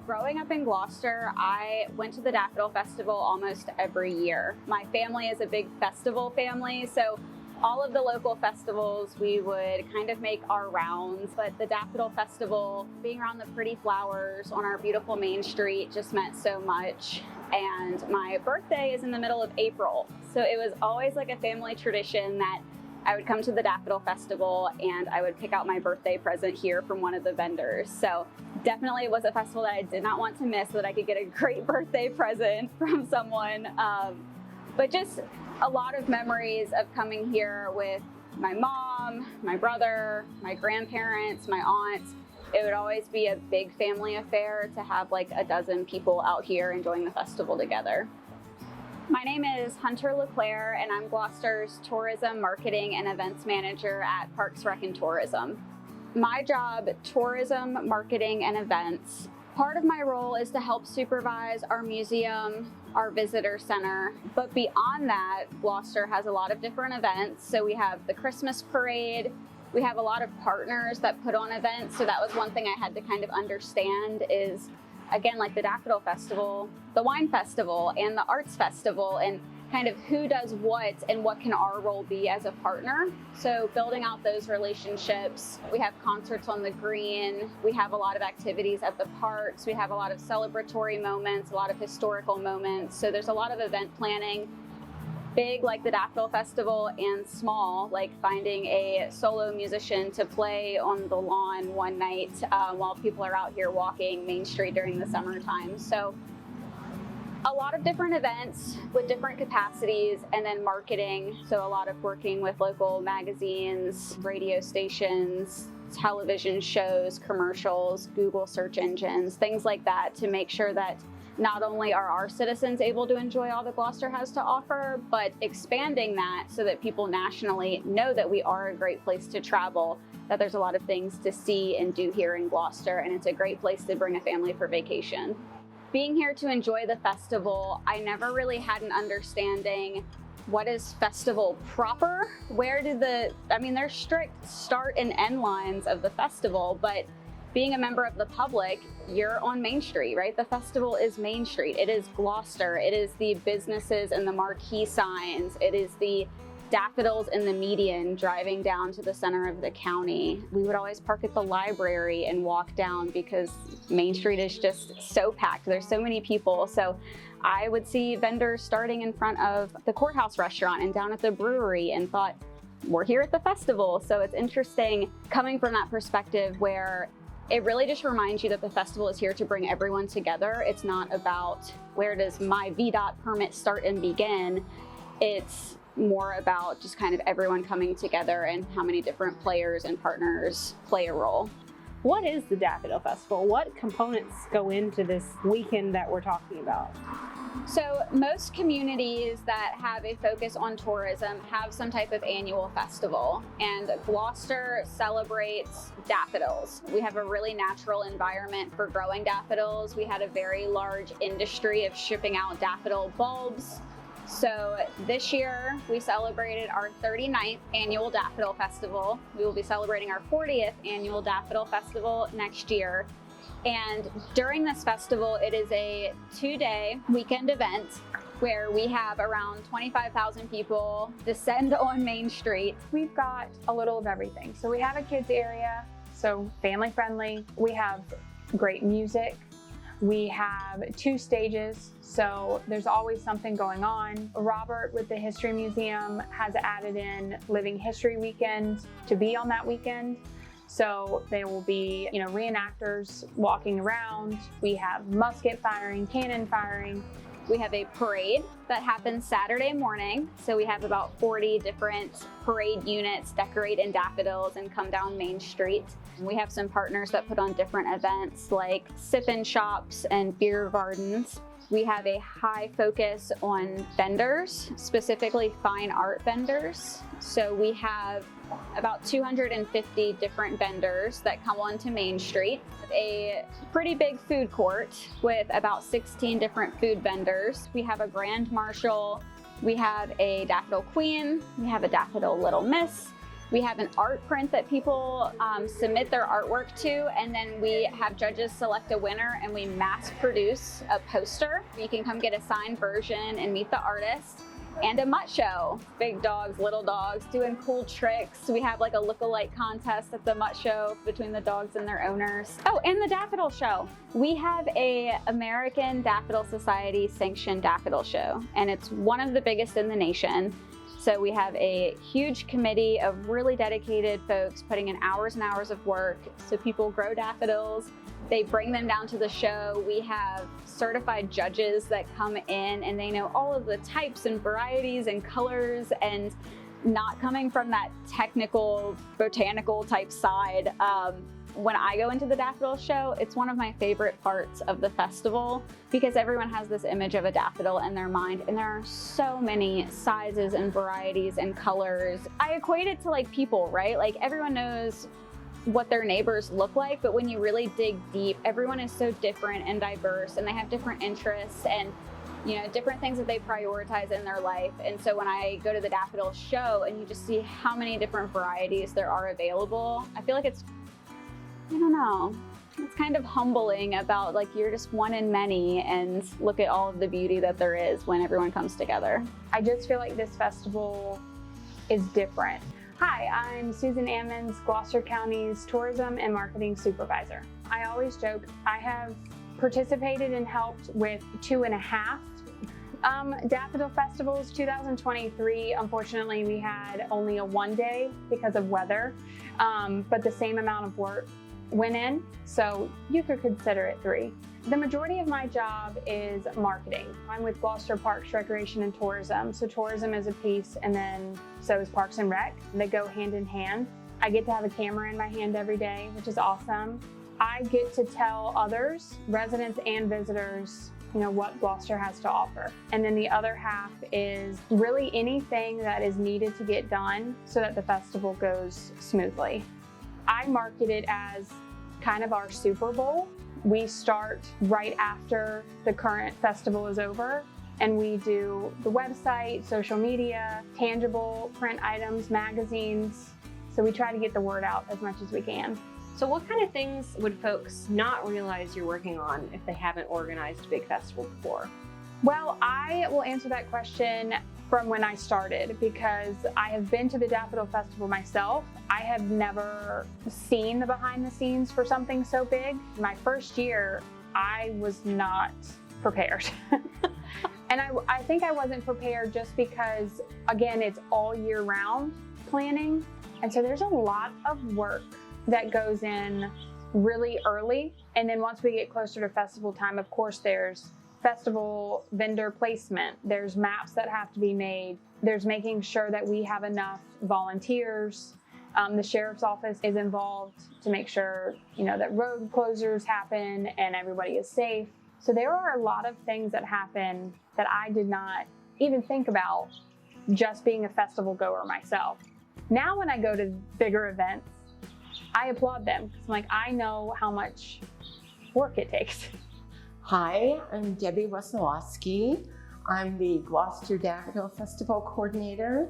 Growing up in Gloucester, I went to the Daffodil Festival almost every year. My family is a big festival family, so all of the local festivals, we would kind of make our rounds, but the Daffodil Festival, being around the pretty flowers on our beautiful Main Street just meant so much. And my birthday is in the middle of April, so it was always like a family tradition that I would come to the Daffodil Festival and I would pick out my birthday present here from one of the vendors. So definitely it was a festival that I did not want to miss so that I could get a great birthday present from someone. But just a lot of memories of coming here with my mom, my brother, my grandparents, my aunts. It would always be a big family affair to have like a dozen people out here enjoying the festival together. My name is Hunter LeClair, and I'm Gloucester's Tourism, Marketing, and Events Manager at Parks, Rec, and Tourism. My job, tourism, marketing, and events. Part of my role is to help supervise our museum, our visitor center, but beyond that, Gloucester has a lot of different events. So we have the Christmas parade, we have a lot of partners that put on events, so that was one thing I had to kind of understand is, again, like the Daffodil Festival, the Wine Festival, and the Arts Festival, and kind of who does what and what can our role be as a partner. So building out those relationships. We have concerts on the green. We have a lot of activities at the parks. We have a lot of celebratory moments, a lot of historical moments. So there's a lot of event planning, big like the Daffodil Festival, and small like finding a solo musician to play on the lawn one night while people are out here walking Main Street during the summertime. So a lot of different events with different capacities, and then marketing. So a lot of working with local magazines, radio stations, television shows, commercials, Google search engines, things like that to make sure that not only are our citizens able to enjoy all that Gloucester has to offer, but expanding that so that people nationally know that we are a great place to travel, that there's a lot of things to see and do here in Gloucester, and it's a great place to bring a family for vacation. Being here to enjoy the festival, I never really had an understanding what is festival proper? Where did there's strict start and end lines of the festival, but being a member of the public, you're on Main Street, right? The festival is Main Street. It is Gloucester. It is the businesses and the marquee signs. It is the daffodils in the median driving down to the center of the county. We would always park at the library and walk down because Main Street is just so packed. There's so many people. So I would see vendors starting in front of the courthouse restaurant and down at the brewery and thought, we're here at the festival. So it's interesting coming from that perspective where it really just reminds you that the festival is here to bring everyone together. It's not about where does my VDOT permit start and begin. It's more about just kind of everyone coming together and how many different players and partners play a role. What is the Daffodil Festival? What components go into this weekend that we're talking about? So most communities that have a focus on tourism have some type of annual festival, and Gloucester celebrates daffodils. We have a really natural environment for growing daffodils. We had a very large industry of shipping out daffodil bulbs. So this year we celebrated our 39th annual Daffodil Festival. We will be celebrating our 40th annual Daffodil Festival next year. And during this festival, it is a 2-day weekend event where we have around 25,000 people descend on Main Street. We've got a little of everything. So we have a kids area, so family friendly. We have great music. We have 2 stages, so there's always something going on. Robert with the History Museum has added in Living History Weekend to be on that weekend. So there will be, reenactors walking around. We have musket firing, cannon firing. We have a parade that happens Saturday morning. So we have about 40 different parade units decorate in daffodils and come down Main Street. We have some partners that put on different events like sip-in shops and beer gardens. We have a high focus on vendors, specifically fine art vendors. So we have about 250 different vendors that come onto Main Street. A pretty big food court with about 16 different food vendors. We have a Grand Marshal, we have a Daffodil Queen, we have a Daffodil Little Miss, We have an art print that people submit their artwork to, and then we have judges select a winner and we mass produce a poster. You can come get a signed version and meet the artist. And a mutt show. Big dogs, little dogs, doing cool tricks. We have like a look-alike contest at the mutt show between the dogs and their owners. Oh, and the daffodil show. We have a American Daffodil Society sanctioned daffodil show, and it's one of the biggest in the nation. So we have a huge committee of really dedicated folks putting in hours and hours of work so people grow daffodils. They bring them down to the show. We have certified judges that come in and they know all of the types and varieties and colors, and not coming from that technical, botanical type side. When I go into the daffodil show, it's one of my favorite parts of the festival because everyone has this image of a daffodil in their mind, and there are so many sizes and varieties and colors. I equate it to like people, right? Like everyone knows what their neighbors look like, but when you really dig deep, everyone is so different and diverse, and they have different interests and, you know, different things that they prioritize in their life. And so when I go to the daffodil show and you just see how many different varieties there are available, I feel like it's, I don't know, it's kind of humbling about like you're just one in many, and look at all of the beauty that there is when everyone comes together. I just feel like this festival is different. Hi, I'm Susan Ammons, Gloucester County's Tourism and Marketing Supervisor. I always joke, I have participated and helped with 2.5 Daffodil Festivals. 2023, unfortunately, we had only a 1 day because of weather, but the same amount of work went in, so you could consider it 3. The majority of my job is marketing. I'm with Gloucester Parks, Recreation, and Tourism. So tourism is a piece, and then so is Parks and Rec. They go hand in hand. I get to have a camera in my hand every day, which is awesome. I get to tell others, residents and visitors, you know, what Gloucester has to offer. And then the other half is really anything that is needed to get done so that the festival goes smoothly. I market it as kind of our Super Bowl. We start right after the current festival is over, and we do the website, social media, tangible print items, magazines. So we try to get the word out as much as we can. So what kind of things would folks not realize you're working on if they haven't organized a big festival before? Well, I will answer that question from when I started, because I have been to the Daffodil Festival myself. I have never seen the behind the scenes for something so big. My first year, I was not prepared. And I think I wasn't prepared just because, again, it's all year round planning. And so there's a lot of work that goes in really early. And then once we get closer to festival time, of course, there's festival vendor placement. There's maps that have to be made. There's making sure that we have enough volunteers. The sheriff's office is involved to make sure, you know, that road closures happen and everybody is safe. So there are a lot of things that happen that I did not even think about just being a festival goer myself. Now when I go to bigger events, I applaud them because I'm like, I know how much work it takes. Hi, I'm Debbie Wesolowski. I'm the Gloucester Daffodil Festival Coordinator,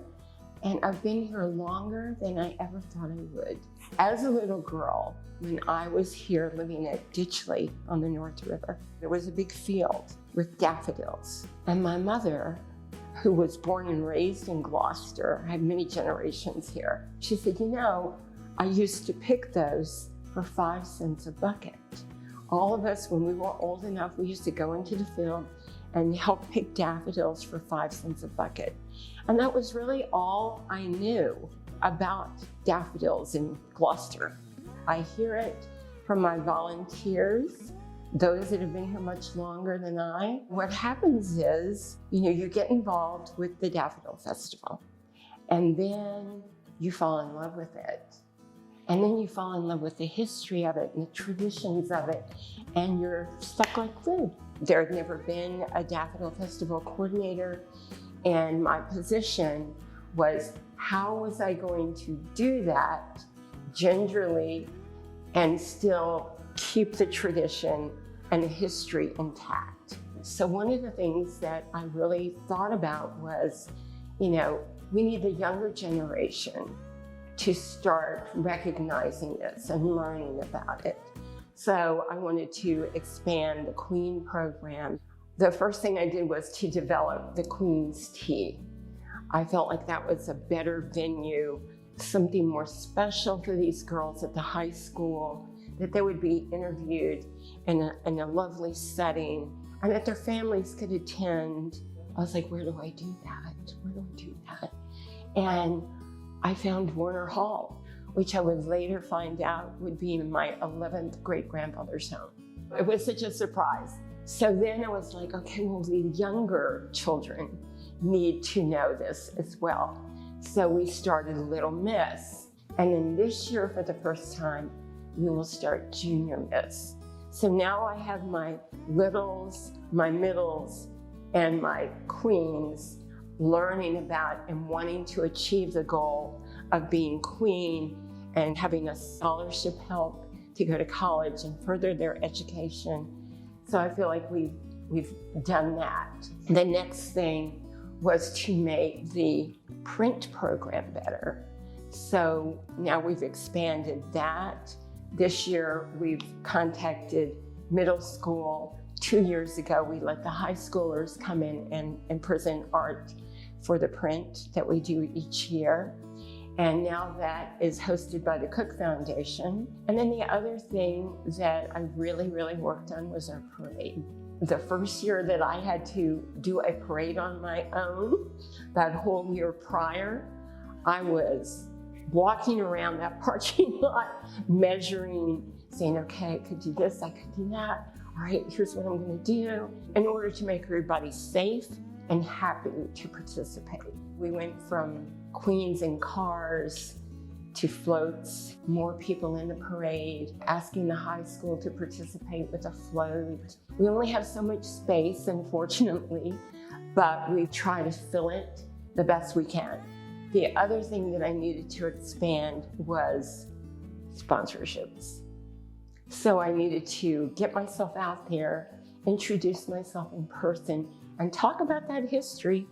and I've been here longer than I ever thought I would. As a little girl, when I was here living at Ditchley on the North River, there was a big field with daffodils. And my mother, who was born and raised in Gloucester, had many generations here, she said, you know, I used to pick those for 5 cents a bucket. All of us, when we were old enough, we used to go into the field and help pick daffodils for 5 cents a bucket. And that was really all I knew about daffodils in Gloucester. I hear it from my volunteers, those that have been here much longer than I. What happens is, you know, you get involved with the Daffodil Festival, and then you fall in love with it. And then you fall in love with the history of it and the traditions of it, and you're stuck like glue. There had never been a Daffodil Festival Coordinator, and my position was, how was I going to do that gingerly and still keep the tradition and the history intact? So one of the things that I really thought about was, you know, we need the younger generation to start recognizing this and learning about it. So I wanted to expand the Queen program. The first thing I did was to develop the Queen's Tea. I felt like that was a better venue, something more special for these girls at the high school, that they would be interviewed in a lovely setting, and that their families could attend. I was like, where do I do that? Where do I do that? And I found Warner Hall, which I would later find out would be my 11th great-grandmother's home. It was such a surprise. So then I was like, okay, well, the younger children need to know this as well. So we started Little Miss. And then this year, for the first time, we will start Junior Miss. So now I have my littles, my middles, and my queens learning about and wanting to achieve the goal of being queen and having a scholarship help to go to college and further their education. So I feel like we've done that. The next thing was to make the print program better. So now we've expanded that. This year we've contacted middle school. 2 years ago, we let the high schoolers come in and present art for the print that we do each year. And now that is hosted by the Cook Foundation. And then the other thing that I really worked on was our parade. The first year that I had to do a parade on my own, that whole year prior, I was walking around that parking lot, measuring, saying, okay, I could do this, I could do that. All right, here's what I'm gonna do in order to make everybody safe and happy to participate. We went from queens in cars to floats, more people in the parade, asking the high school to participate with a float. We only have so much space, unfortunately, but we try to fill it the best we can. The other thing that I needed to expand was sponsorships. So I needed to get myself out there, introduce myself in person, and talk about that history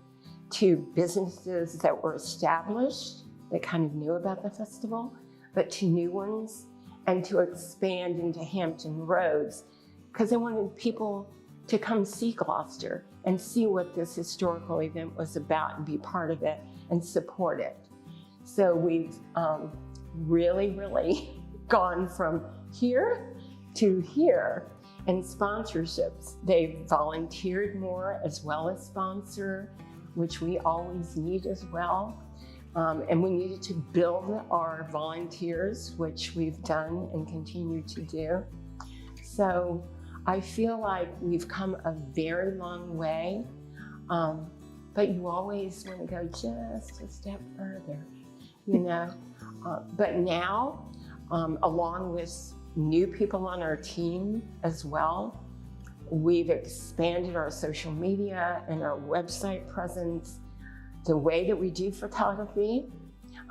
to businesses that were established, that kind of knew about the festival, but to new ones, and to expand into Hampton Roads, because I wanted people to come see Gloucester and see what this historical event was about and be part of it and support it. So we've really gone from here to here in sponsorships. They've volunteered more as well as sponsor, which we always need as well. And we needed to build our volunteers, which we've done and continue to do. So I feel like we've come a very long way, but you always want to go just a step further, you know? But now, along with new people on our team as well, we've expanded our social media and our website presence, the way that we do photography,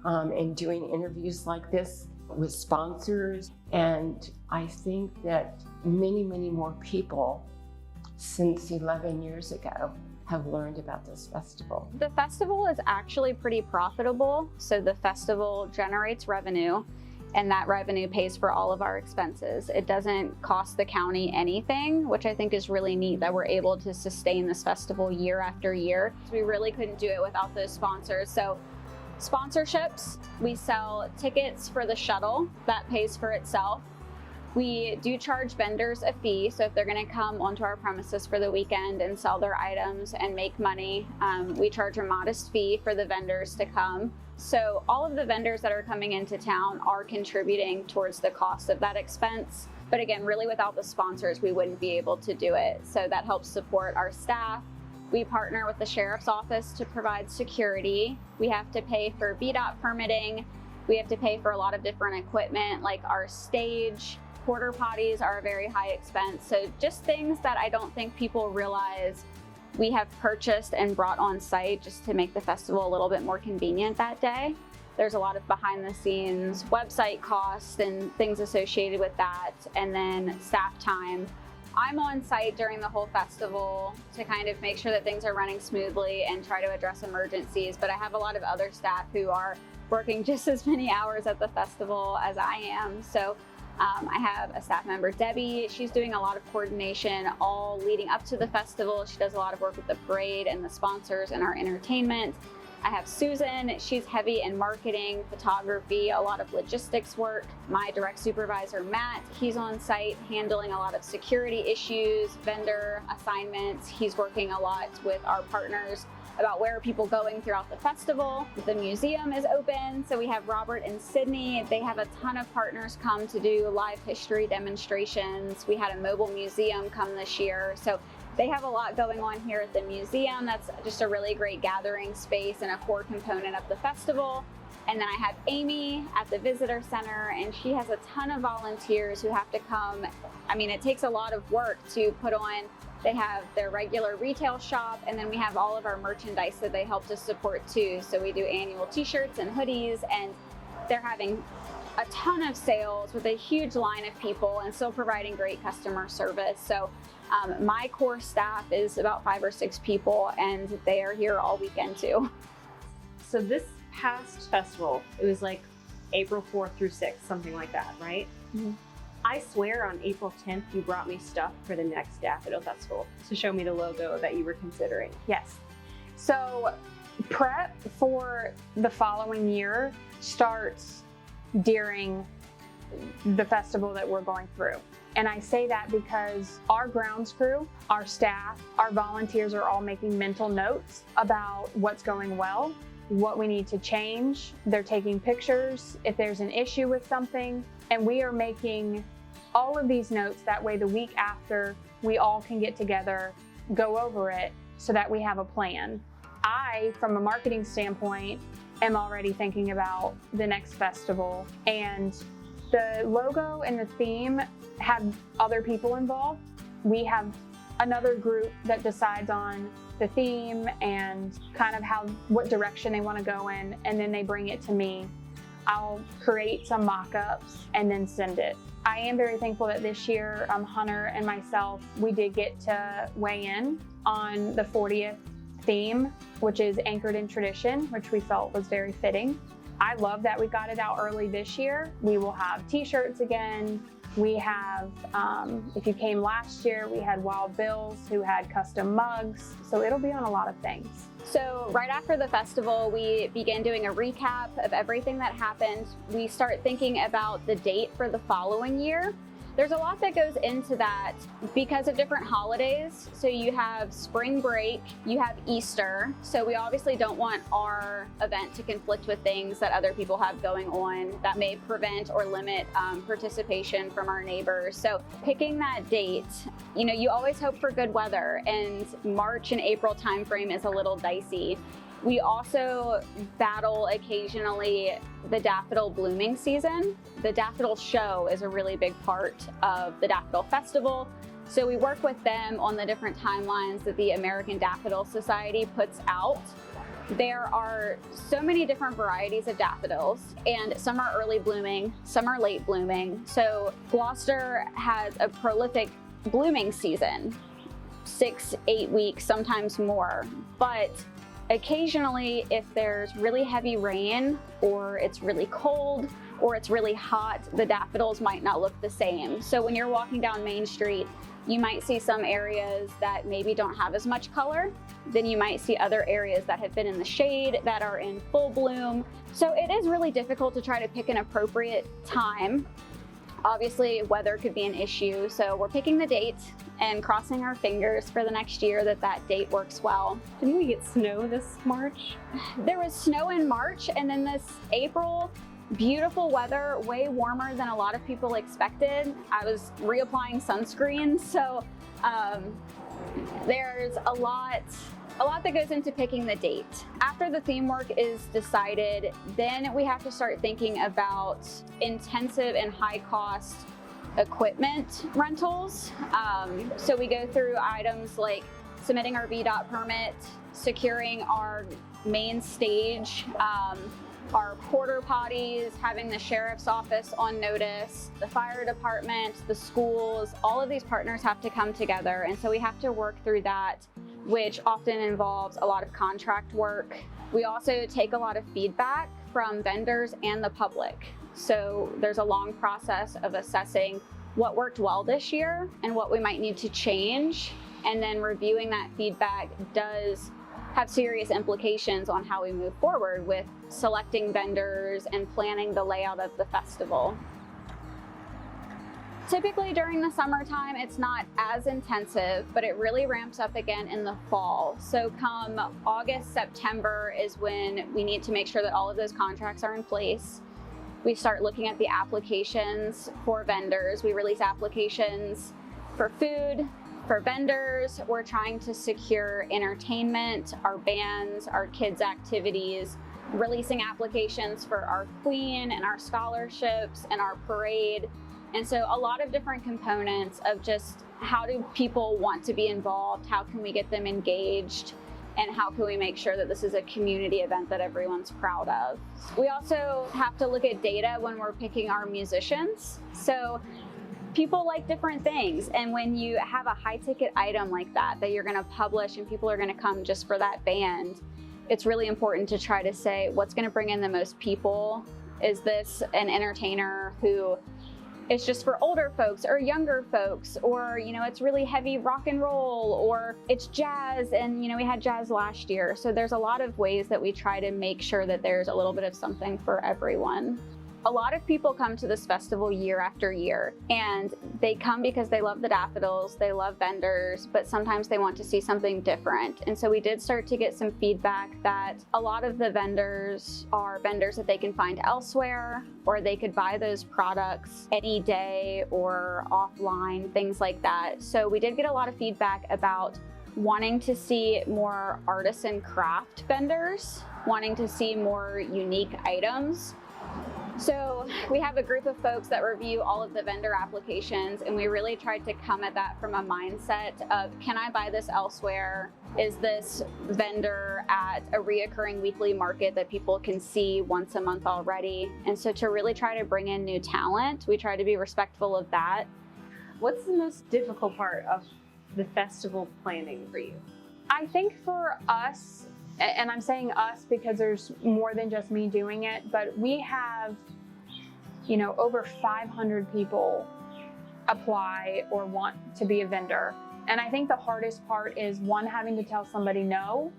and doing interviews like this with sponsors. And I think that many more people since 11 years ago have learned about this festival. The festival is actually pretty profitable. So the festival generates revenue, and that revenue pays for all of our expenses. It doesn't cost the county anything, which I think is really neat that we're able to sustain this festival year after year. We really couldn't do it without those sponsors. So sponsorships, we sell tickets for the shuttle, that pays for itself. We do charge vendors a fee, so if they're gonna come onto our premises for the weekend and sell their items and make money, we charge a modest fee for the vendors to come. So all of the vendors that are coming into town are contributing towards the cost of that expense. But again, really without the sponsors, we wouldn't be able to do it. So that helps support our staff. We partner with the Sheriff's Office to provide security. We have to pay for VDOT permitting. We have to pay for a lot of different equipment, like our stage. Porta potties are a very high expense. So just things that I don't think people realize we have purchased and brought on site just to make the festival a little bit more convenient that day. There's a lot of behind the scenes website costs and things associated with that, and then staff time. I'm on site during the whole festival to kind of make sure that things are running smoothly and try to address emergencies, but I have a lot of other staff who are working just as many hours at the festival as I am. So I have a staff member, Debbie. She's doing a lot of coordination all leading up to the festival. She does a lot of work with the parade and the sponsors and our entertainment. I have Susan. She's heavy in marketing, photography, a lot of logistics work. My direct supervisor, Matt, he's on site handling a lot of security issues, vendor assignments. He's working a lot with our partners about where are people going throughout the festival. The museum is open, so we have Robert and Sydney. They have a ton of partners come to do live history demonstrations. We had a mobile museum come this year, so they have a lot going on here at the museum. That's just a really great gathering space and a core component of the festival. And then I have Amy at the visitor center, and she has a ton of volunteers who have to come. I mean, it takes a lot of work to put on. They have their regular retail shop, and then we have all of our merchandise that they help to support too. So we do annual t-shirts and hoodies, and they're having a ton of sales with a huge line of people and still providing great customer service. So my core staff is about 5 or 6 people, and they are here all weekend too. So this past festival, it was like April 4th through 6th, something like that, right? Mm-hmm. I swear on April 10th, you brought me stuff for the next Daffodil Festival to show me the logo that you were considering. Yes. So prep for the following year starts during the festival that we're going through. And I say that because our grounds crew, our staff, our volunteers are all making mental notes about what's going well, what we need to change. They're taking pictures if there's an issue with something, and we are making all of these notes. That way the week after, we all can get together, go over it so that we have a plan. I, from a marketing standpoint, am already thinking about the next festival, and the logo and the theme have other people involved. We have another group that decides on the theme and kind of what direction they want to go in, and then they bring it to me. I'll create some mock-ups and then send it. I am very thankful that this year, Hunter and myself, we did get to weigh in on the 40th theme, which is anchored in tradition, which we felt was very fitting. I love that we got it out early this year. We will have t-shirts again. We have, if you came last year, we had Wild Bills who had custom mugs. So it'll be on a lot of things. So right after the festival, we begin doing a recap of everything that happened. We start thinking about the date for the following year. There's a lot that goes into that because of different holidays. So you have spring break, you have Easter. So we obviously don't want our event to conflict with things that other people have going on that may prevent or limit participation from our neighbors. So picking that date, you always hope for good weather, and March and April timeframe is a little dicey. We also battle occasionally the daffodil blooming season. The daffodil show is a really big part of the Daffodil Festival. So we work with them on the different timelines that the American Daffodil Society puts out. There are so many different varieties of daffodils, and some are early blooming, some are late blooming. So Gloucester has a prolific blooming season, 6-8 weeks, sometimes more. But occasionally, if there's really heavy rain, or it's really cold, or it's really hot, the daffodils might not look the same. So when you're walking down Main Street, you might see some areas that maybe don't have as much color. Then you might see other areas that have been in the shade that are in full bloom. So it is really difficult to try to pick an appropriate time. Obviously, weather could be an issue, so we're picking the date and crossing our fingers for the next year that date works well. Didn't we get snow this March? There was snow in March, and then this April, beautiful weather, way warmer than a lot of people expected. I was reapplying sunscreen, so there's a lot that goes into picking the date. After the theme work is decided, then we have to start thinking about intensive and high cost equipment rentals. So we go through items like submitting our VDOT permit, securing our main stage, our porta potties, having the sheriff's office on notice, the fire department, the schools, all of these partners have to come together. And so we have to work through that, which often involves a lot of contract work. We also take a lot of feedback from vendors and the public. So there's a long process of assessing what worked well this year and what we might need to change. And then reviewing that feedback does have serious implications on how we move forward with selecting vendors and planning the layout of the festival. Typically during the summertime, it's not as intensive, but it really ramps up again in the fall. So come August, September is when we need to make sure that all of those contracts are in place. We start looking at the applications for vendors. We release applications for food, for vendors. We're trying to secure entertainment, our bands, our kids' activities, releasing applications for our queen and our scholarships and our parade. And so a lot of different components of just how do people want to be involved, how can we get them engaged, and how can we make sure that this is a community event that everyone's proud of. We also have to look at data when we're picking our musicians. So people like different things, and when you have a high ticket item like that you're going to publish and people are going to come just for that band, it's really important to try to say what's going to bring in the most people. Is this an entertainer who it's just for older folks or younger folks, or it's really heavy rock and roll, or it's jazz, and we had jazz last year. So there's a lot of ways that we try to make sure that there's a little bit of something for everyone. A lot of people come to this festival year after year, and they come because they love the daffodils, they love vendors, but sometimes they want to see something different. And so we did start to get some feedback that a lot of the vendors are vendors that they can find elsewhere, or they could buy those products any day or offline, things like that. So we did get a lot of feedback about wanting to see more artisan craft vendors, wanting to see more unique items. So we have a group of folks that review all of the vendor applications, and we really tried to come at that from a mindset of, can I buy this elsewhere? Is this vendor at a reoccurring weekly market that people can see once a month already? And so to really try to bring in new talent, we try to be respectful of that. What's the most difficult part of the festival planning for you? I think for us, and I'm saying us because there's more than just me doing it, but we have, over 500 people apply or want to be a vendor. And I think the hardest part is, one, having to tell somebody no.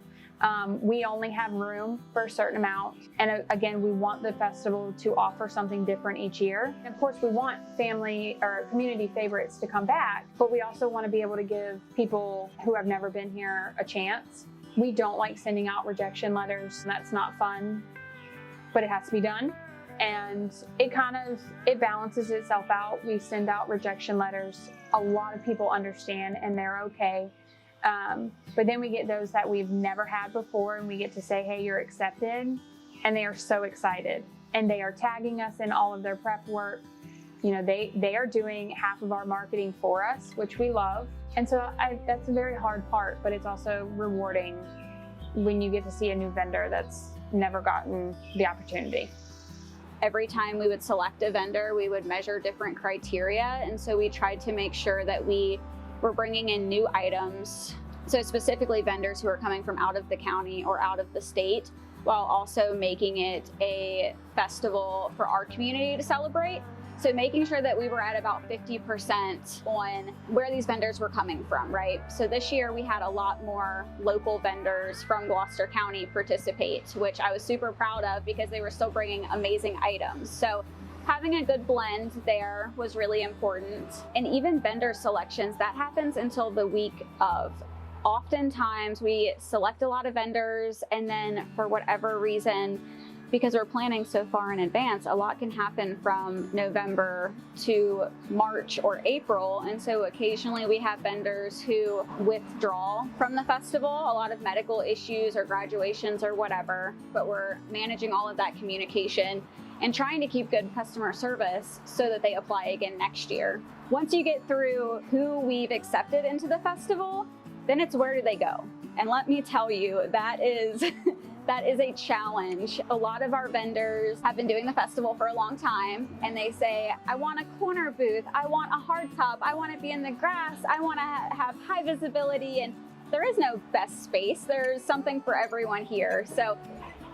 We only have room for a certain amount. And again, we want the festival to offer something different each year. And of course, we want family or community favorites to come back, but we also want to be able to give people who have never been here a chance. We don't like sending out rejection letters. That's not fun, but it has to be done. And it balances itself out. We send out rejection letters. A lot of people understand and they're okay. But then we get those that we've never had before, and we get to say, hey, you're accepted. And they are so excited. And they are tagging us in all of their prep work. They are doing half of our marketing for us, which we love. And so that's a very hard part, but it's also rewarding when you get to see a new vendor that's never gotten the opportunity. Every time we would select a vendor, we would measure different criteria. And so we tried to make sure that we were bringing in new items. So specifically vendors who are coming from out of the county or out of the state, while also making it a festival for our community to celebrate. So making sure that we were at about 50% on where these vendors were coming from, right? So this year we had a lot more local vendors from Gloucester County participate, which I was super proud of because they were still bringing amazing items. So having a good blend there was really important. And even vendor selections, that happens until the week of. Oftentimes we select a lot of vendors, and then for whatever reason, because we're planning so far in advance, a lot can happen from November to March or April. And so occasionally we have vendors who withdraw from the festival, a lot of medical issues or graduations or whatever, but we're managing all of that communication and trying to keep good customer service so that they apply again next year. Once you get through who we've accepted into the festival, then it's where do they go? And let me tell you, that is a challenge. A lot of our vendors have been doing the festival for a long time, and they say, I want a corner booth, I want a hard top, I want to be in the grass, I want to have high visibility, and there is no best space. There's something for everyone here. So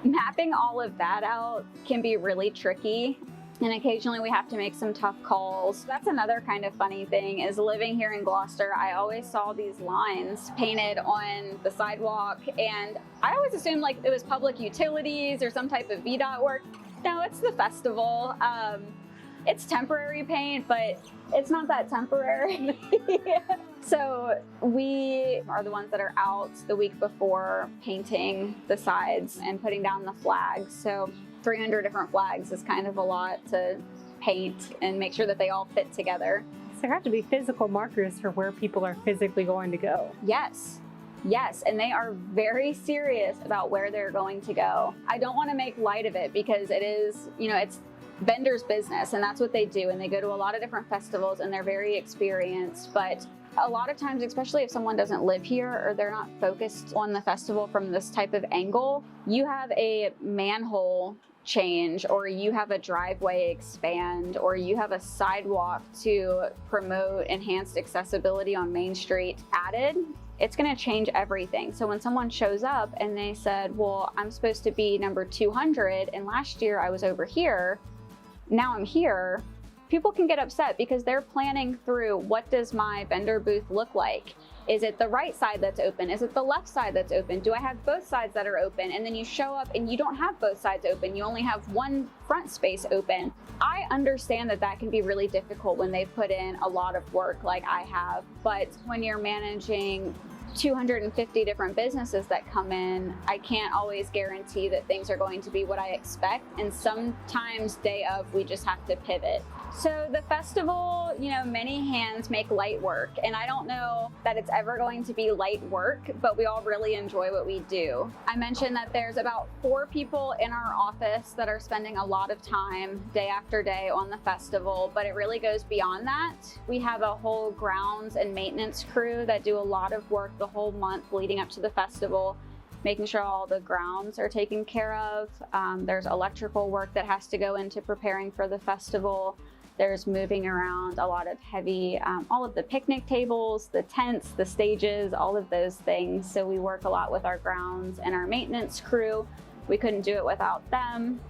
mapping all of that out can be really tricky. And occasionally we have to make some tough calls. That's another kind of funny thing is living here in Gloucester, I always saw these lines painted on the sidewalk, and I always assumed like it was public utilities or some type of VDOT work. No, it's the festival. It's temporary paint, but it's not that temporary. So we are the ones that are out the week before painting the sides and putting down the flags. So 300 different flags is kind of a lot to paint and make sure that they all fit together. So there have to be physical markers for where people are physically going to go. Yes. Yes, and they are very serious about where they're going to go. I don't want to make light of it because it is, it's vendors' business, and that's what they do. And they go to a lot of different festivals and they're very experienced. But a lot of times, especially if someone doesn't live here or they're not focused on the festival from this type of angle, you have a manhole change, or you have a driveway expand, or you have a sidewalk to promote enhanced accessibility on Main Street added, it's going to change everything. So when someone shows up and they said, well, I'm supposed to be number 200 and last year I was over here, now I'm here, people can get upset because they're planning through, what does my vendor booth look like? Is it the right side that's open? Is it the left side that's open? Do I have both sides that are open? And then you show up and you don't have both sides open. You only have one front space open. I understand that that can be really difficult when they put in a lot of work like I have. But when you're managing 250 different businesses that come in, I can't always guarantee that things are going to be what I expect. And sometimes day of, we just have to pivot. So the festival, many hands make light work. And I don't know that it's ever going to be light work, but we all really enjoy what we do. I mentioned that there's about 4 people in our office that are spending a lot of time day after day on the festival, but it really goes beyond that. We have a whole grounds and maintenance crew that do a lot of work the whole month leading up to the festival, making sure all the grounds are taken care of. There's electrical work that has to go into preparing for the festival. There's moving around a lot of heavy, all of the picnic tables, the tents, the stages, all of those things. So we work a lot with our grounds and our maintenance crew. We couldn't do it without them.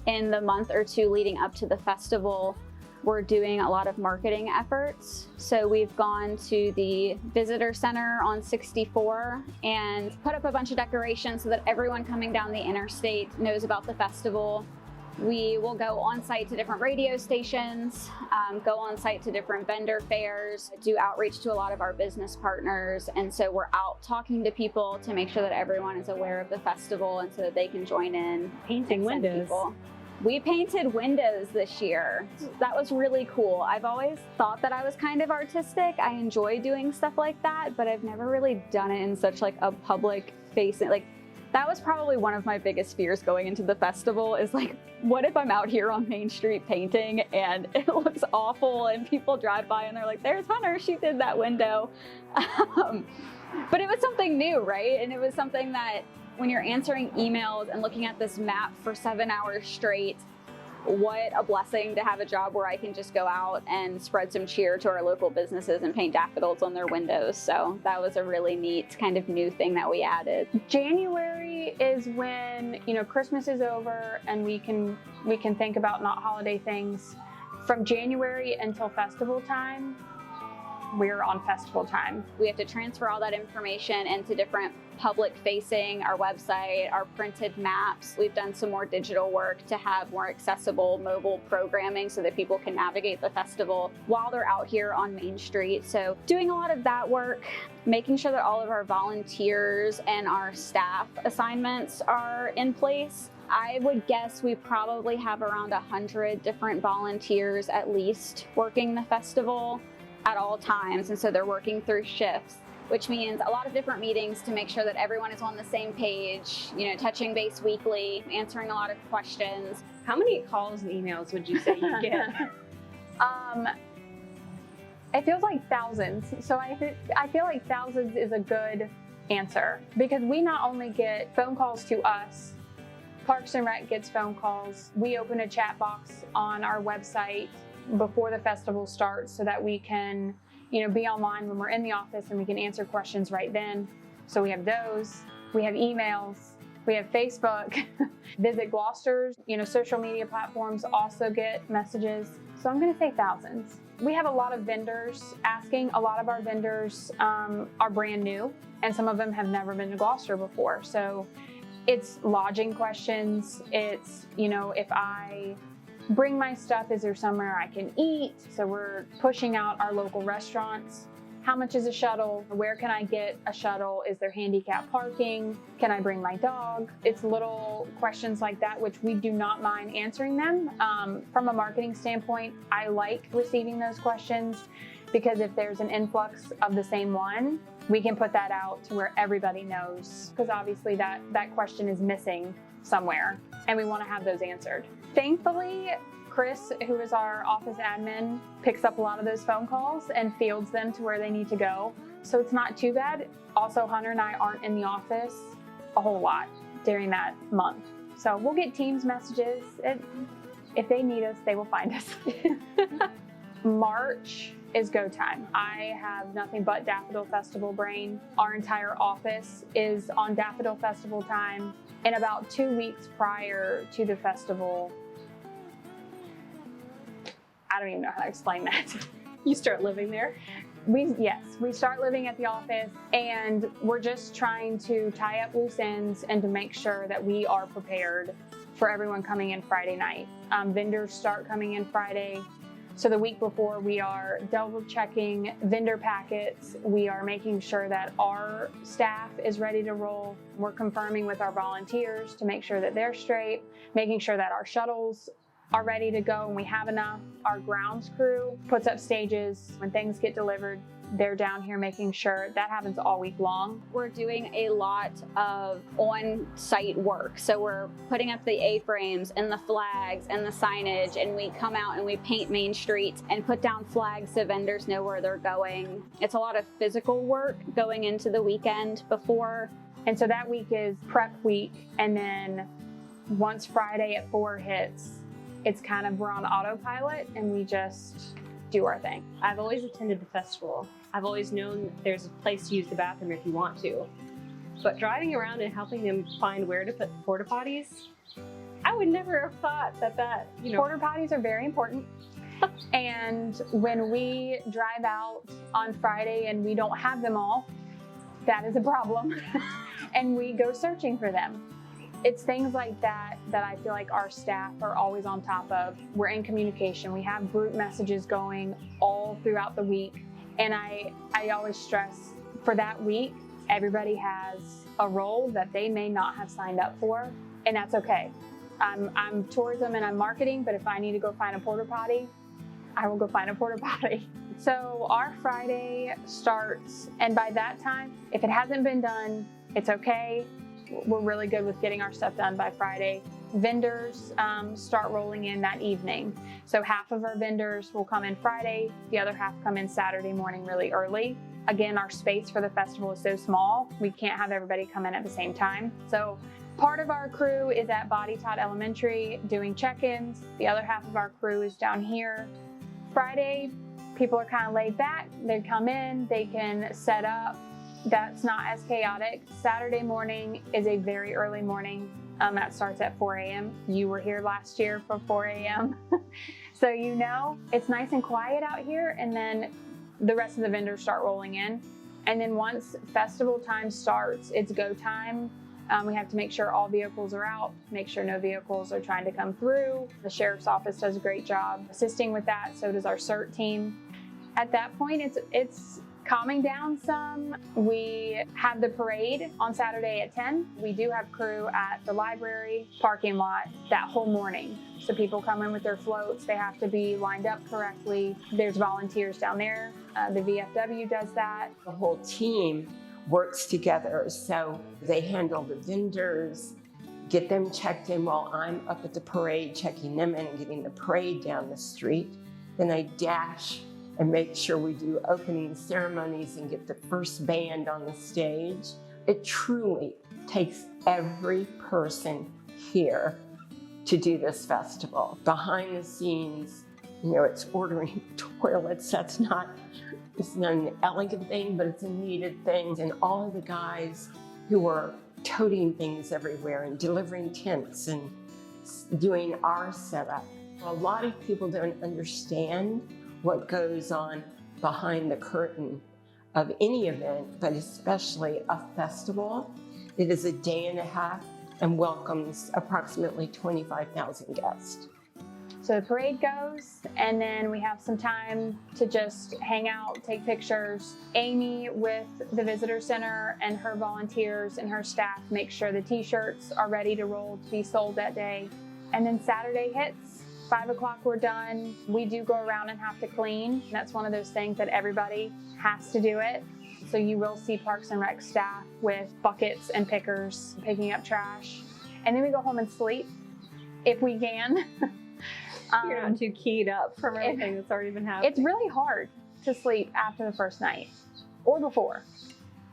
In the month or 2 leading up to the festival, we're doing a lot of marketing efforts. So we've gone to the visitor center on 64 and put up a bunch of decorations so that everyone coming down the interstate knows about the festival. We will go on site to different radio stations, go on site to different vendor fairs, do outreach to a lot of our business partners. And so we're out talking to people to make sure that everyone is aware of the festival and so that they can join in. Painting windows. People. We painted windows this year. That was really cool. I've always thought that I was kind of artistic. I enjoy doing stuff like that, but I've never really done it in such like a public facing, that was probably one of my biggest fears going into the festival is what if I'm out here on Main Street painting and it looks awful and people drive by and they're like, there's Hunter, she did that window. But it was something new, right? And it was something that when you're answering emails and looking at this map for 7 hours straight, what a blessing to have a job where I can just go out and spread some cheer to our local businesses and paint daffodils on their windows. So that was a really neat kind of new thing that we added. January is when, Christmas is over and we can think about not holiday things. From January until festival time, we're on festival time. We have to transfer all that information into different public facing, our website, our printed maps. We've done some more digital work to have more accessible mobile programming so that people can navigate the festival while they're out here on Main Street. So doing a lot of that work, making sure that all of our volunteers and our staff assignments are in place. I would guess we probably have around 100 different volunteers at least working the festival at all times. And so they're working through shifts, which means a lot of different meetings to make sure that everyone is on the same page, touching base weekly, answering a lot of questions. How many calls and emails would you say you get? It feels like thousands. So I feel like thousands is a good answer because we not only get phone calls to us, Parks and Rec gets phone calls. We open a chat box on our website before the festival starts so that we can, be online when we're in the office and we can answer questions right then. So we have those. We have emails. We have Facebook. Visit Gloucester's, social media platforms also get messages. So I'm going to say thousands. We have a lot of vendors asking. A lot of our vendors are brand new, and some of them have never been to Gloucester before. So it's lodging questions. It's, if I bring my stuff, is there somewhere I can eat? So we're pushing out our local restaurants. How much is a shuttle? Where can I get a shuttle? Is there handicap parking? Can I bring my dog? It's little questions like that, which we do not mind answering them. From a marketing standpoint, I like receiving those questions because if there's an influx of the same one, we can put that out to where everybody knows, because obviously that question is missing somewhere and we want to have those answered. Thankfully, Chris, who is our office admin, picks up a lot of those phone calls and fields them to where they need to go. So it's not too bad. Also, Hunter and I aren't in the office a whole lot during that month. So we'll get Teams messages. If they need us, they will find us. March is go time. I have nothing but Daffodil Festival brain. Our entire office is on Daffodil Festival time. And about 2 weeks prior to the festival, I don't even know how to explain that. You start living there? We start living at the office, and we're just trying to tie up loose ends and to make sure that we are prepared for everyone coming in Friday night. Vendors start coming in Friday. So the week before, we are double checking vendor packets. We are making sure that our staff is ready to roll. We're confirming with our volunteers to make sure that they're straight, making sure that our shuttles are ready to go and we have enough. Our grounds crew puts up stages. When things get delivered, they're down here making sure. That happens all week long. We're doing a lot of on-site work. So we're putting up the A-frames and the flags and the signage, and we come out and we paint main streets and put down flags so vendors know where they're going. It's a lot of physical work going into the weekend before. And so that week is prep week. And then once Friday at 4 hits, it's kind of, we're on autopilot and we just do our thing. I've always attended the festival. I've always known that there's a place to use the bathroom if you want to. But driving around and helping them find where to put the porta potties, I would never have thought that. Porta potties are very important. And when we drive out on Friday and we don't have them all, that is a problem. And we go searching for them. It's things like that that I feel like our staff are always on top of. We're in communication. We have group messages going all throughout the week. And I always stress, for that week, everybody has a role that they may not have signed up for, and that's okay. I'm tourism and I'm marketing, but if I need to go find a porta potty, I will go find a porta potty. So our Friday starts, and by that time, if it hasn't been done, it's okay. We're really good with getting our stuff done by Friday. Vendors start rolling in that evening. So half of our vendors will come in Friday, the other half come in Saturday morning really early. Again, our space for the festival is so small, we can't have everybody come in at the same time. So part of our crew is at Body Tot Elementary doing check-ins. The other half of our crew is down here. Friday, people are kind of laid back. They come in, they can set up. That's not as chaotic. Saturday morning is a very early morning. That starts at 4 a.m. You were here last year for 4 a.m. So it's nice and quiet out here, and then the rest of the vendors start rolling in. And then once festival time starts, it's go time. We have to make sure all vehicles are out, make sure no vehicles are trying to come through. The sheriff's office does a great job assisting with that, so does our CERT team. At that point, it's calming down some. We have the parade on Saturday at 10. We do have crew at the library parking lot that whole morning. So people come in with their floats. They have to be lined up correctly. There's volunteers down there. The VFW does that. The whole team works together. So they handle the vendors, get them checked in while I'm up at the parade, checking them in and getting the parade down the street. Then I dash and make sure we do opening ceremonies and get the first band on the stage. It truly takes every person here to do this festival. Behind the scenes, it's ordering toilets. It's not an elegant thing, but it's a needed thing. And all of the guys who are toting things everywhere and delivering tents and doing our setup. A lot of people don't understand what goes on behind the curtain of any event, but especially a festival. It is a day and a half and welcomes approximately 25,000 guests. So the parade goes, and then we have some time to just hang out, take pictures. Amy with the visitor center and her volunteers and her staff make sure the t-shirts are ready to roll to be sold that day. And then Saturday hits, 5 o'clock we're done. We do go around and have to clean. That's one of those things that everybody has to do it. So you will see Parks and Rec staff with buckets and pickers picking up trash. And then we go home and sleep if we can. You're not too keyed up from everything that's already been happening. It's really hard to sleep after the first night, or before,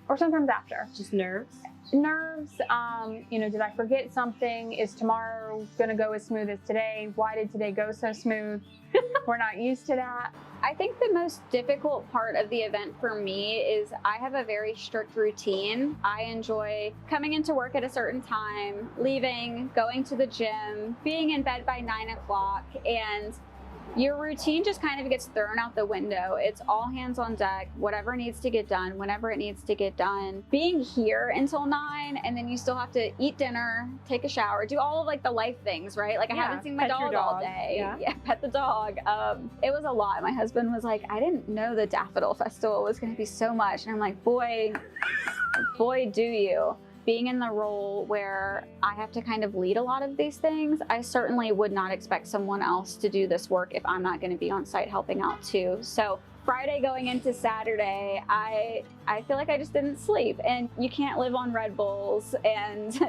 or sometimes after. Just nerves? Nerves, did I forget something? Is tomorrow gonna go as smooth as today? Why did today go so smooth? We're not used to that. I think the most difficult part of the event for me is I have a very strict routine. I enjoy coming into work at a certain time, leaving, going to the gym, being in bed by 9 o'clock, and your routine just kind of gets thrown out the window. It's all hands on deck, whatever needs to get done, whenever it needs to get done. Being here until 9, and then you still have to eat dinner, take a shower, do all of like the life things, right? Like I haven't seen my dog all day. Yeah, pet the dog. It was a lot. My husband was like, I didn't know the Daffodil Festival was going to be so much. And I'm like, boy, do you. Being in the role where I have to kind of lead a lot of these things, I certainly would not expect someone else to do this work if I'm not going to be on site helping out too. So Friday going into Saturday, I feel like I just didn't sleep, and you can't live on Red Bulls and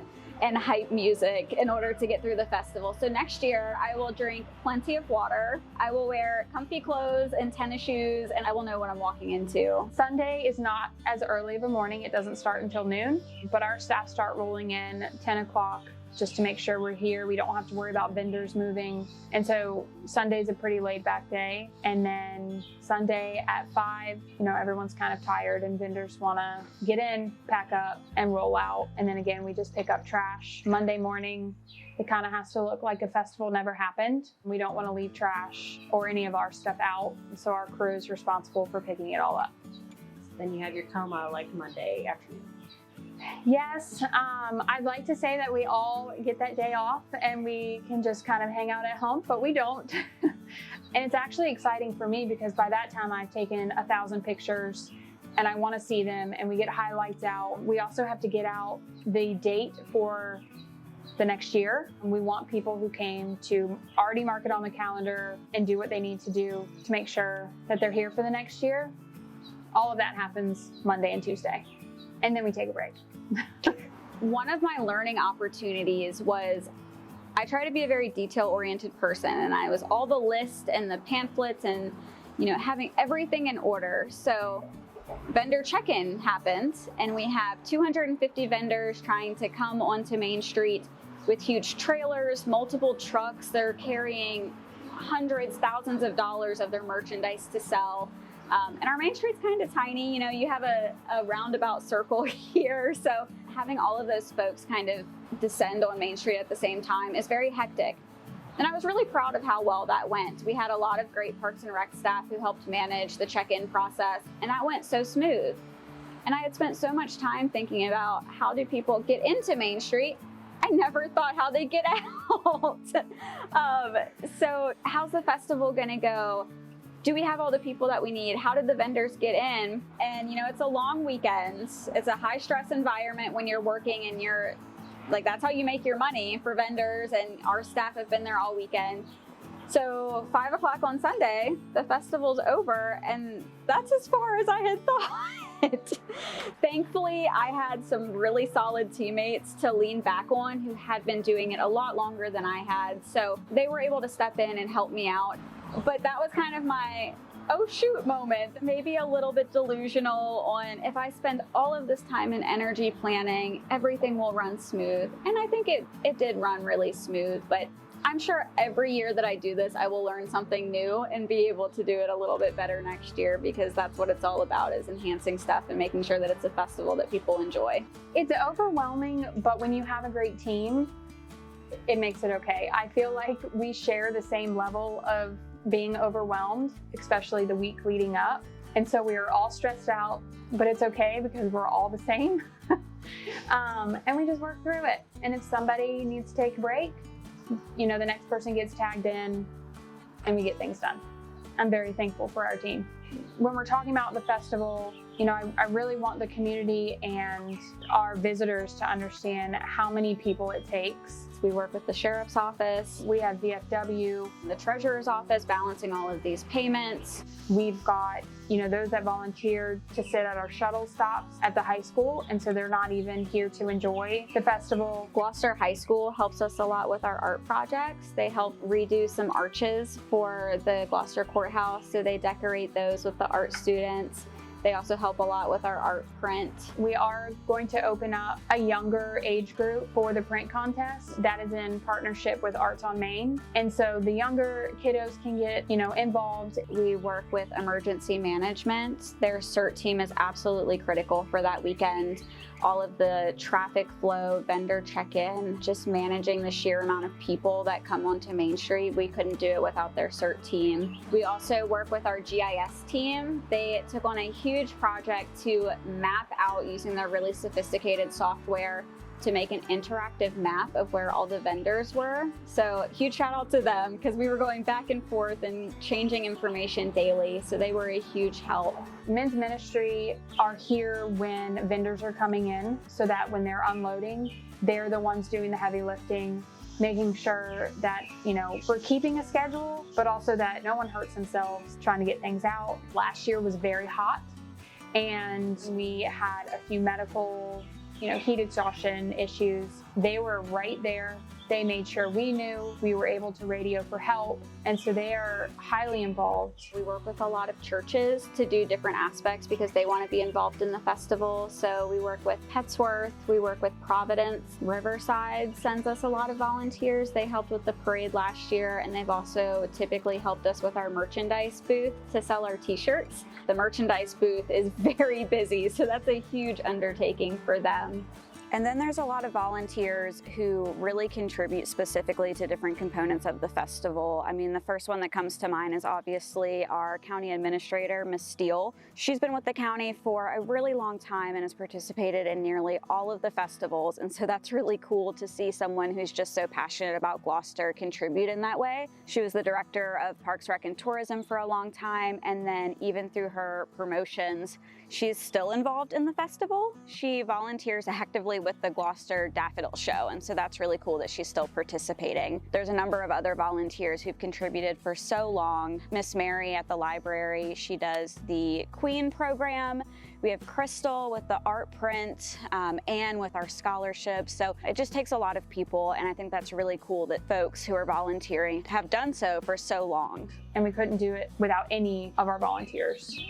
hype music in order to get through the festival. So next year I will drink plenty of water. I will wear comfy clothes and tennis shoes, and I will know what I'm walking into. Sunday is not as early of a morning. It doesn't start until noon, but our staff start rolling in 10 o'clock just to make sure we're here. We don't have to worry about vendors moving. And so Sunday's a pretty laid back day. And then Sunday at 5, everyone's kind of tired and vendors wanna get in, pack up, and roll out. And then again, we just pick up trash. Monday morning, it kind of has to look like a festival never happened. We don't wanna leave trash or any of our stuff out. So our crew is responsible for picking it all up. Then you have your coma like Monday afternoon. Yes, I'd like to say that we all get that day off and we can just kind of hang out at home, but we don't. And it's actually exciting for me because by that time I've taken 1,000 pictures and I want to see them, and we get highlights out. We also have to get out the date for the next year. We want people who came to already mark it on the calendar and do what they need to do to make sure that they're here for the next year. All of that happens Monday and Tuesday. And then we take a break. One of my learning opportunities was I try to be a very detail-oriented person, and I was all the lists and the pamphlets and having everything in order. So vendor check-in happened, and we have 250 vendors trying to come onto Main Street with huge trailers, multiple trucks. They're carrying hundreds, thousands of dollars of their merchandise to sell. And our Main Street's kind of tiny, you have a roundabout circle here. So having all of those folks kind of descend on Main Street at the same time is very hectic. And I was really proud of how well that went. We had a lot of great Parks and Rec staff who helped manage the check-in process, and that went so smooth. And I had spent so much time thinking about how do people get into Main Street. I never thought how they get out. So how's the festival gonna go? Do we have all the people that we need? How did the vendors get in? And it's a long weekend. It's a high stress environment when you're working, and you're like, that's how you make your money for vendors, and our staff have been there all weekend. So 5 o'clock on Sunday, the festival's over, and that's as far as I had thought. Thankfully, I had some really solid teammates to lean back on who had been doing it a lot longer than I had. So they were able to step in and help me out. But that was kind of my, oh shoot moment, maybe a little bit delusional on if I spend all of this time and energy planning, everything will run smooth. And I think it did run really smooth, but I'm sure every year that I do this, I will learn something new and be able to do it a little bit better next year, because that's what it's all about, is enhancing stuff and making sure that it's a festival that people enjoy. It's overwhelming, but when you have a great team, it makes it okay. I feel like we share the same level of being overwhelmed, especially the week leading up. And so we are all stressed out, but it's okay because we're all the same. And we just work through it. And if somebody needs to take a break, the next person gets tagged in and we get things done. I'm very thankful for our team. When we're talking about the festival, I really want the community and our visitors to understand how many people it takes. We work with the sheriff's office. We have VFW, the treasurer's office, balancing all of these payments. We've got, those that volunteer to sit at our shuttle stops at the high school, and so they're not even here to enjoy the festival. Gloucester High School helps us a lot with our art projects. They help redo some arches for the Gloucester courthouse, so they decorate those with the art students. They also help a lot with our art print. We are going to open up a younger age group for the print contest. That is in partnership with Arts on Main. And so the younger kiddos can get, involved. We work with emergency management. Their CERT team is absolutely critical for that weekend. All of the traffic flow, vendor check-in, just managing the sheer amount of people that come onto Main Street. We couldn't do it without their CERT team. We also work with our GIS team. They took on a huge project to map out, using their really sophisticated software, to make an interactive map of where all the vendors were. So huge shout out to them, because we were going back and forth and changing information daily. So they were a huge help. Men's ministry are here when vendors are coming in, so that when they're unloading, they're the ones doing the heavy lifting, making sure that, we're keeping a schedule, but also that no one hurts themselves trying to get things out. Last year was very hot, and we had a few medical heat exhaustion issues. They were right there. They made sure we knew. We were able to radio for help. And so they are highly involved. We work with a lot of churches to do different aspects because they want to be involved in the festival. So we work with Petsworth, we work with Providence. Riverside sends us a lot of volunteers. They helped with the parade last year, and they've also typically helped us with our merchandise booth to sell our t-shirts. The merchandise booth is very busy, so that's a huge undertaking for them. And then there's a lot of volunteers who really contribute specifically to different components of the festival. I mean, the first one that comes to mind is obviously our county administrator, Ms. Steele. She's been with the county for a really long time and has participated in nearly all of the festivals. And so that's really cool to see someone who's just so passionate about Gloucester contribute in that way. She was the director of Parks, Rec, and Tourism for a long time. And then even through her promotions, she's still involved in the festival. She volunteers actively with the Gloucester Daffodil Show, and so that's really cool that she's still participating. There's a number of other volunteers who've contributed for so long. Miss Mary at the library, she does the Queen program. We have Crystal with the art print, and with our scholarships. So it just takes a lot of people, and I think that's really cool that folks who are volunteering have done so for so long. And we couldn't do it without any of our volunteers.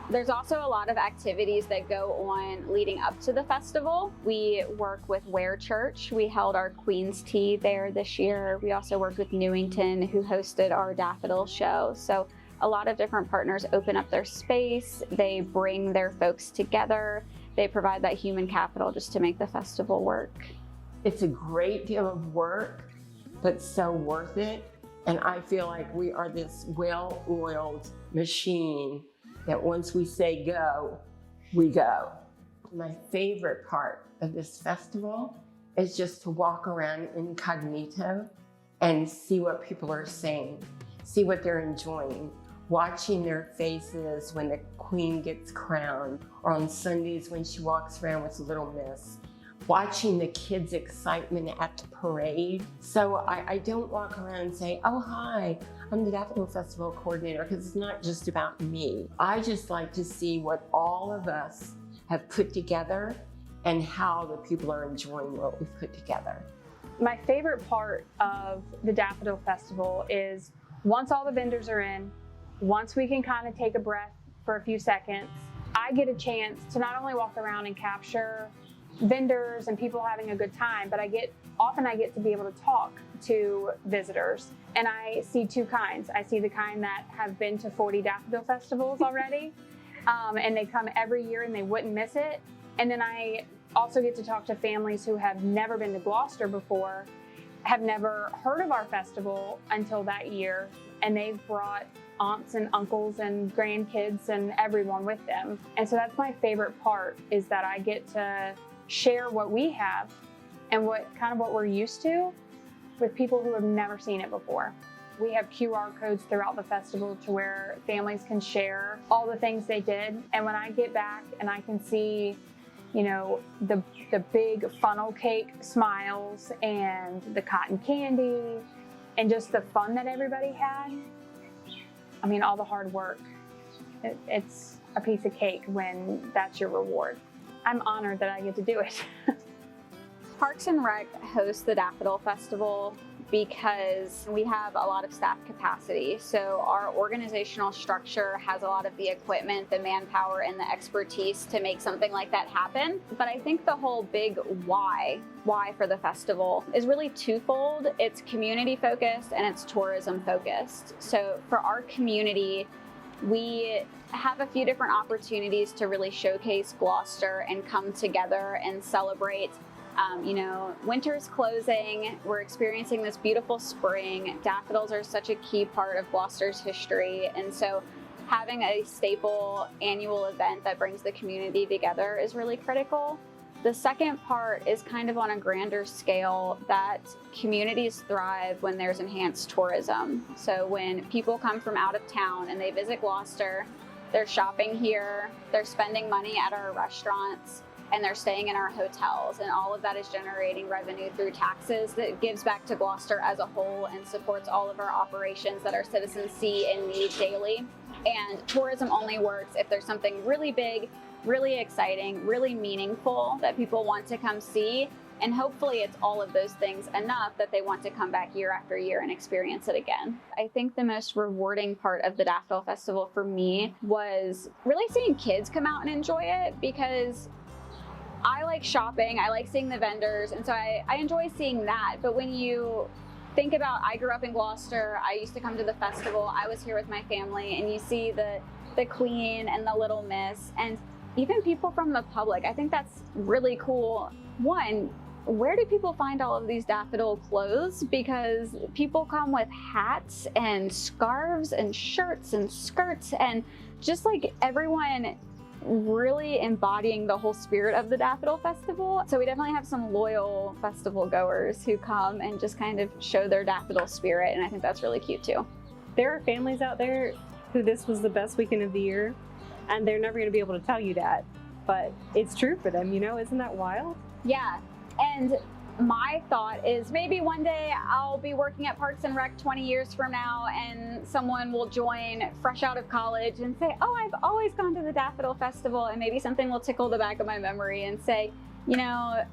There's also a lot of activities that go on leading up to the festival. We work with Ware Church. We held our Queen's Tea there this year. We also worked with Newington, who hosted our Daffodil show. So a lot of different partners open up their space. They bring their folks together. They provide that human capital just to make the festival work. It's a great deal of work, but so worth it. And I feel like we are this well-oiled machine that once we say go, we go. My favorite part of this festival is just to walk around incognito and see what people are saying, see what they're enjoying, watching their faces when the Queen gets crowned, or on Sundays when she walks around with Little Miss, watching the kids' excitement at the parade. So I don't walk around and say, oh, hi, I'm the Daffodil Festival Coordinator, because it's not just about me. I just like to see what all of us have put together and how the people are enjoying what we've put together. My favorite part of the Daffodil Festival is once all the vendors are in, once we can kind of take a breath for a few seconds, I get a chance to not only walk around and capture vendors and people having a good time, but often I get to be able to talk to visitors, and I see two kinds. I see the kind that have been to 40 daffodil festivals already, and they come every year and they wouldn't miss it. And then I also get to talk to families who have never been to Gloucester before, have never heard of our festival until that year, and they've brought aunts and uncles and grandkids and everyone with them. And so that's my favorite part, is that I get to share what we have and what we're used to with people who have never seen it before. We have QR codes throughout the festival to where families can share all the things they did. And when I get back and I can see, you know, the big funnel cake smiles and the cotton candy and just the fun that everybody had, I mean, all the hard work, it's a piece of cake when that's your reward. I'm honored that I get to do it. Parks and Rec hosts the Daffodil Festival because we have a lot of staff capacity. So our organizational structure has a lot of the equipment, the manpower, and the expertise to make something like that happen. But I think the whole big why for the festival is really twofold. It's community focused and it's tourism focused. So for our community, we have a few different opportunities to really showcase Gloucester and come together and celebrate. You know, winter's closing, we're experiencing this beautiful spring. Daffodils are such a key part of Gloucester's history, and so having a staple annual event that brings the community together is really critical. The second part is kind of on a grander scale, that communities thrive when there's enhanced tourism. So when people come from out of town and they visit Gloucester, they're shopping here, they're spending money at our restaurants, and they're staying in our hotels, and all of that is generating revenue through taxes that gives back to Gloucester as a whole and supports all of our operations that our citizens see and need daily. And tourism only works if there's something really big, really exciting, really meaningful that people want to come see. And hopefully it's all of those things enough that they want to come back year after year and experience it again. I think the most rewarding part of the Daffodil Festival for me was really seeing kids come out and enjoy it, because I like shopping, I like seeing the vendors, and so I enjoy seeing that. But when you think about, I grew up in Gloucester, I used to come to the festival, I was here with my family, and you see the Queen and the Little Miss, and even people from the public. I think that's really cool. One, where do people find all of these daffodil clothes? Because people come with hats and scarves and shirts and skirts, and just like everyone really embodying the whole spirit of the Daffodil Festival. So we definitely have some loyal festival goers who come and just kind of show their daffodil spirit, and I think that's really cute too. There are families out there who this was the best weekend of the year, and they're never going to be able to tell you that, but it's true for them, you know? Isn't that wild? Yeah, and my thought is maybe one day I'll be working at Parks and Rec 20 years from now, and someone will join fresh out of college and say, oh, I've always gone to the Daffodil Festival, and maybe something will tickle the back of my memory and say, you know,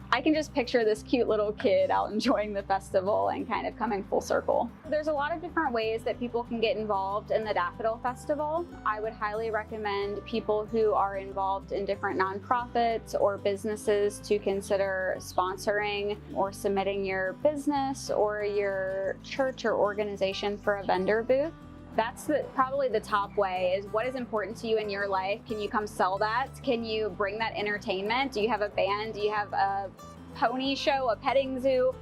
I can just picture this cute little kid out enjoying the festival and kind of coming full circle. There's a lot of different ways that people can get involved in the Daffodil Festival. I would highly recommend people who are involved in different nonprofits or businesses to consider sponsoring or submitting your business or your church or organization for a vendor booth. That's probably the top way, is what is important to you in your life. Can you come sell that? Can you bring that entertainment? Do you have a band? Do you have a pony show, a petting zoo?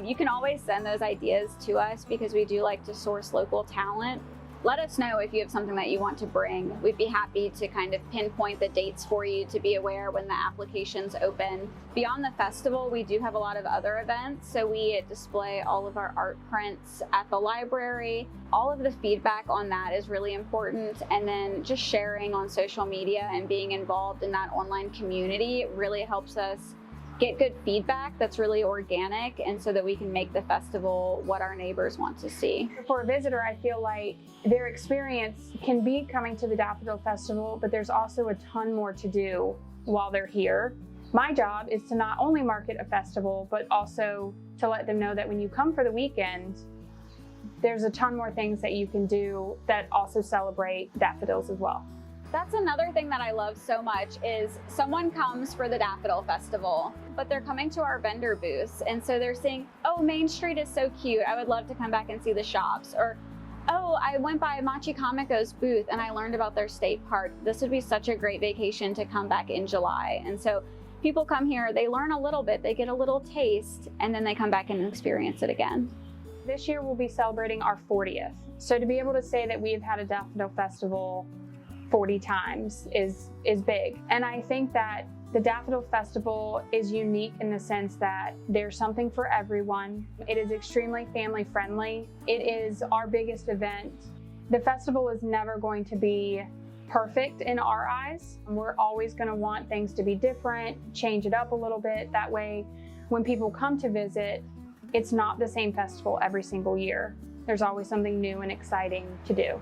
You can always send those ideas to us, because we do like to source local talent. Let us know if you have something that you want to bring. We'd be happy to kind of pinpoint the dates for you to be aware when the applications open. Beyond the festival, we do have a lot of other events. So we display all of our art prints at the library. All of the feedback on that is really important. And then just sharing on social media and being involved in that online community really helps us get good feedback that's really organic, and so that we can make the festival what our neighbors want to see. For a visitor, I feel like their experience can be coming to the Daffodil Festival, but there's also a ton more to do while they're here. My job is to not only market a festival, but also to let them know that when you come for the weekend, there's a ton more things that you can do that also celebrate daffodils as well. That's another thing that I love so much, is someone comes for the Daffodil Festival, but they're coming to our vendor booths, and so they're seeing, oh, oh, Main Street is so cute. I would love to come back and see the shops. Or, oh, I went by Machi Comico's booth and I learned about their state park. This would be such a great vacation to come back in July. And so people come here, they learn a little bit, they get a little taste, and then they come back and experience it again. This year we'll be celebrating our 40th. So to be able to say that we've had a Daffodil Festival 40 times is big. And I think that the Daffodil Festival is unique in the sense that there's something for everyone. It is extremely family friendly. It is our biggest event. The festival is never going to be perfect in our eyes. We're always going to want things to be different, change it up a little bit. That way, when people come to visit, it's not the same festival every single year. There's always something new and exciting to do.